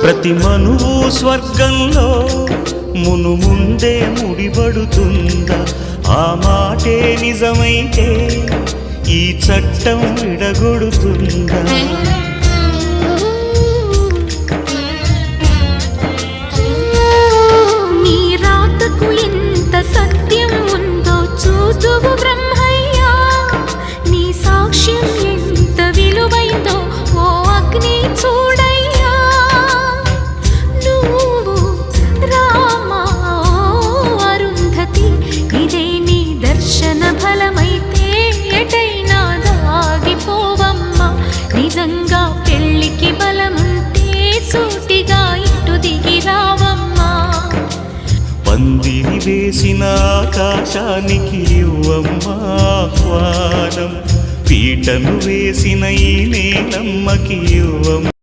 ప్రతి మనువు స్వర్గంలో మునుముందే ముడిపడుతుందా? ఆ మాటే నిజమైతే ఈ చట్టం విడగొడుతుందా? నీ రాతకు ఎంత సత్యం ఉందో చూదువు బ్రహ్మయ్యా, నీ సాక్ష్యం ఎంత విలువైందో ఓ అగ్ని చూడయ్యా. నువ్వు రామా అరుంధతి, ఇదే నీ దర్శన ఫలమైతే ఎటైనా దాగిపోవమ్మా. నిజంగా పెళ్ళికి బలముంటే సూటిగా ఇటు దిగి రావమ్మా. పందిరి వేసిన ఆకాశానికి ఇవ్వమ్మా ఆహ్వానం, పీటను వేసిన ఈ నేలమ్మకి ఇవ్వమ్మ.